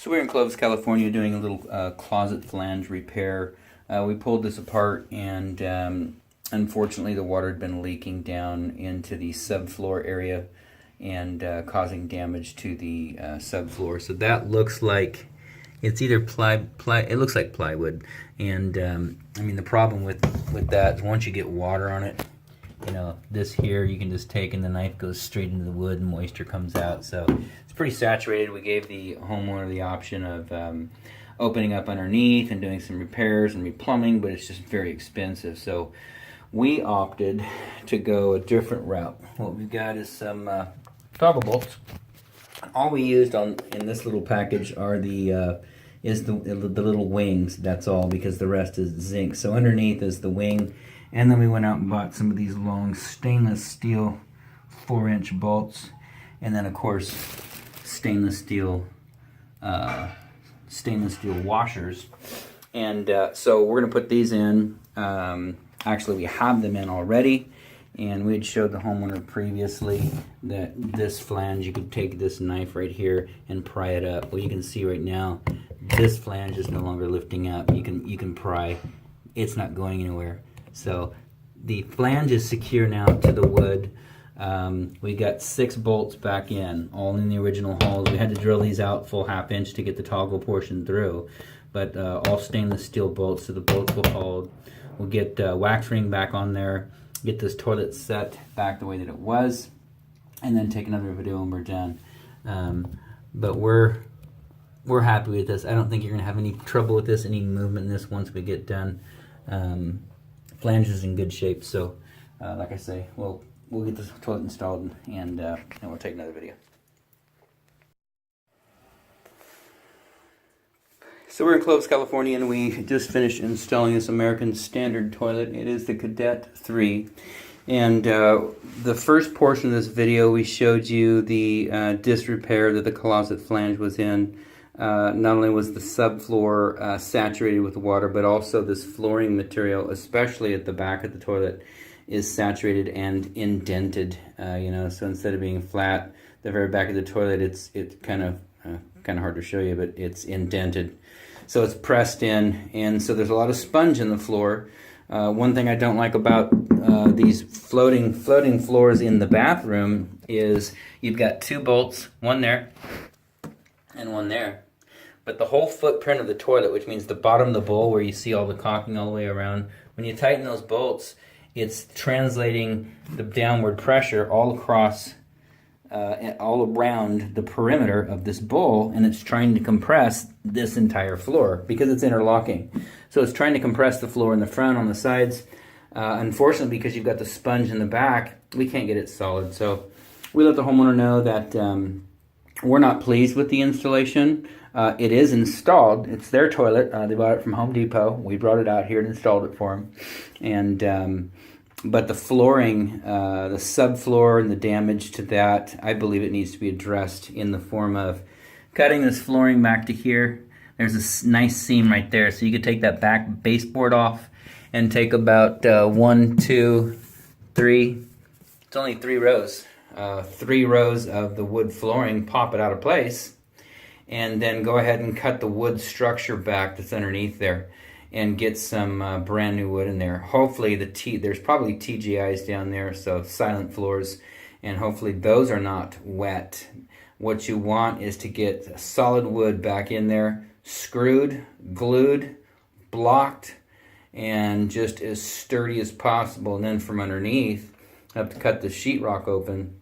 So we're in Clovis, California doing a little closet flange repair. We pulled this apart and unfortunately the water had been leaking down into the subfloor area and causing damage to the subfloor. So that looks like it's either it looks like plywood. And I mean, the problem with that is once you get water on it, you know, this here you can just take and the knife goes straight into the wood and moisture comes out. So it's pretty saturated. We gave the homeowner the option of opening up underneath and doing some repairs and replumbing, but it's just very expensive. So we opted to go a different route. What we've got is some toggle bolts. All we used in this little package are the little wings. That's all, because the rest is zinc. So underneath is the wing. And then we went out and bought some of these long stainless steel 4-inch bolts, and then of course stainless steel washers. And so we're going to put these in. Actually, we have them in already, and we had showed the homeowner previously that this flange, you could take this knife right here and pry it up. Well, you can see right now this flange is no longer lifting up. You can pry. It's not going anywhere. So the flange is secure now to the wood. We got 6 bolts back in, all in the original holes. We had to drill these out full 1/2 inch to get the toggle portion through, but all stainless steel bolts, so the bolts will hold. We'll get wax ring back on there, get this toilet set back the way that it was, and then take another video when we're done. But we're happy with this. I don't think you're gonna have any trouble with this, any movement in this once we get done. Flange is in good shape, so like I say, we'll get this toilet installed and we'll take another video. So we're in Clovis, California, and we just finished installing this American Standard toilet. It is the Cadet 3. And the first portion of this video, we showed you the disrepair that the closet flange was in. Not only was the subfloor saturated with water, but also this flooring material, especially at the back of the toilet, is saturated and indented. You know, so instead of being flat, the very back of the toilet, it's kind of hard to show you, but it's indented. So it's pressed in, and so there's a lot of sponge in the floor. One thing I don't like about these floating floors in the bathroom is you've got 2 bolts, one there and one there. But the whole footprint of the toilet, which means the bottom of the bowl where you see all the caulking all the way around, when you tighten those bolts, it's translating the downward pressure all across, all around the perimeter of this bowl, and it's trying to compress this entire floor because it's interlocking. So it's trying to compress the floor in the front, on the sides. Unfortunately, because you've got the sponge in the back, we can't get it solid. So we let the homeowner know that we're not pleased with the installation. It is installed. It's their toilet. They bought it from Home Depot. We brought it out here and installed it for them. And but the flooring, the subfloor and the damage to that, I believe it needs to be addressed in the form of cutting this flooring back to here. There's a nice seam right there. So you could take that back baseboard off and take about 1, 2, 3. It's only 3 rows. 3 rows of the wood flooring, pop it out of place, and then go ahead and cut the wood structure back that's underneath there and get some brand new wood in there. Hopefully there's probably TGIs down there, so silent floors, and hopefully those are not wet. What you want is to get solid wood back in there, screwed, glued, blocked, and just as sturdy as possible. And then from underneath, I have to cut the sheetrock open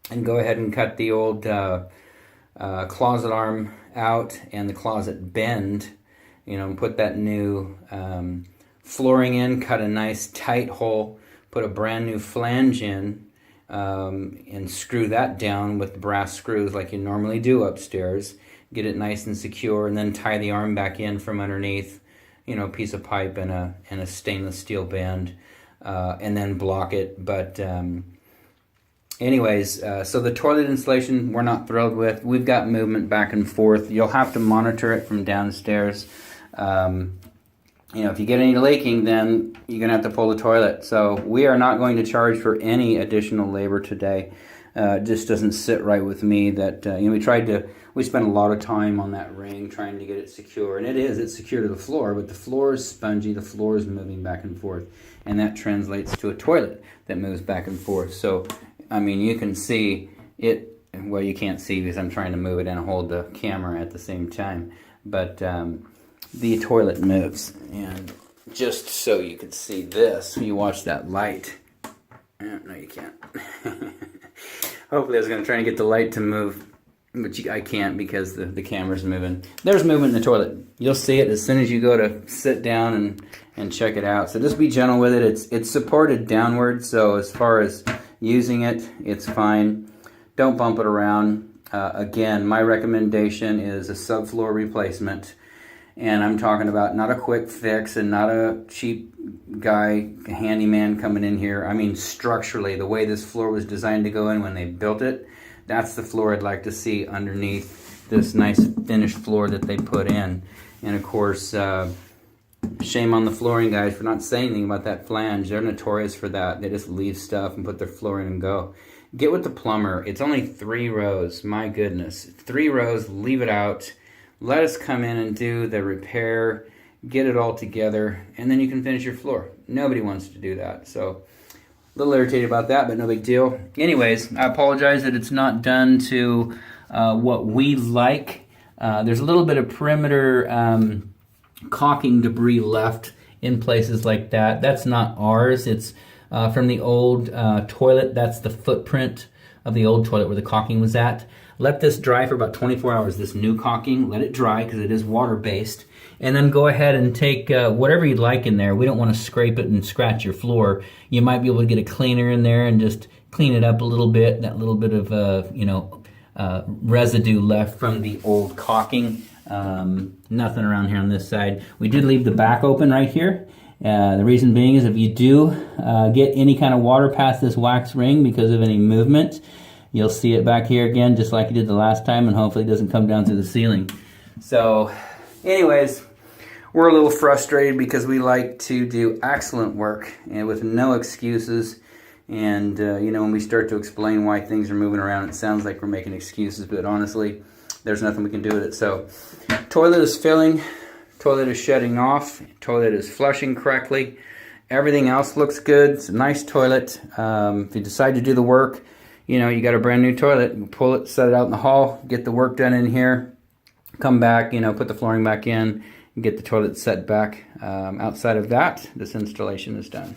and go ahead and cut the old closet arm out and the closet bend, you know, and put that new flooring in, cut a nice tight hole, put a brand new flange in, and screw that down with brass screws like you normally do upstairs. Get it nice and secure, and then tie the arm back in from underneath, you know, a piece of pipe and a stainless steel band, and then block it. But anyways, so the toilet installation we're not thrilled with. We've got movement back and forth. You'll have to monitor it from downstairs. You know, if you get any leaking, then you're gonna have to pull the toilet. So we are not going to charge for any additional labor today. It just doesn't sit right with me. That we spent a lot of time on that ring trying to get it secure, and it's secure to the floor, but the floor is spongy, the floor is moving back and forth, and that translates to a toilet that moves back and forth. So, I mean, you can see it. Well, you can't see because I'm trying to move it and hold the camera at the same time, but the toilet moves. And just so you can see this, you watch that light. No, you can't. Hopefully I was going to try and get the light to move, but I can't because the camera's moving. There's movement in the toilet. You'll see it as soon as you go to sit down and check it out. So just be gentle with it. It's supported downward, so as far as using it, it's fine. Don't bump it around. Again, my recommendation is a subfloor replacement. And I'm talking about not a quick fix and not a cheap guy, handyman coming in here. I mean, structurally, the way this floor was designed to go in when they built it, that's the floor I'd like to see underneath this nice finished floor that they put in. And of course, shame on the flooring guys for not saying anything about that flange. They're notorious for that. They just leave stuff and put their floor in and go. Get with the plumber. It's only 3 rows. My goodness. 3 rows, leave it out. Let us come in and do the repair, get it all together, and then you can finish your floor. Nobody wants to do that. So, a little irritated about that, but no big deal. Anyways, I apologize that it's not done to what we like. There's a little bit of perimeter caulking debris left in places like that. That's not ours. It's from the old toilet. That's the footprint of the old toilet where the caulking was at. Let this dry for about 24 hours, this new caulking. Let it dry because it is water-based. And then go ahead and take whatever you'd like in there. We don't want to scrape it and scratch your floor. You might be able to get a cleaner in there and just clean it up a little bit. That little bit of residue left from the old caulking. Nothing around here on this side. We did leave the back open right here. The reason being is if you do get any kind of water past this wax ring because of any movement, you'll see it back here again just like you did the last time, and hopefully it doesn't come down through the ceiling. So anyways, we're a little frustrated because we like to do excellent work and with no excuses. And when we start to explain why things are moving around, it sounds like we're making excuses, but honestly, there's nothing we can do with it. So toilet is filling, toilet is shutting off, toilet is flushing correctly. Everything else looks good. It's a nice toilet. If you decide to do the work, you got a brand new toilet. You pull it, set it out in the hall, get the work done in here, come back, put the flooring back in, and get the toilet set back. Outside of that, this installation is done.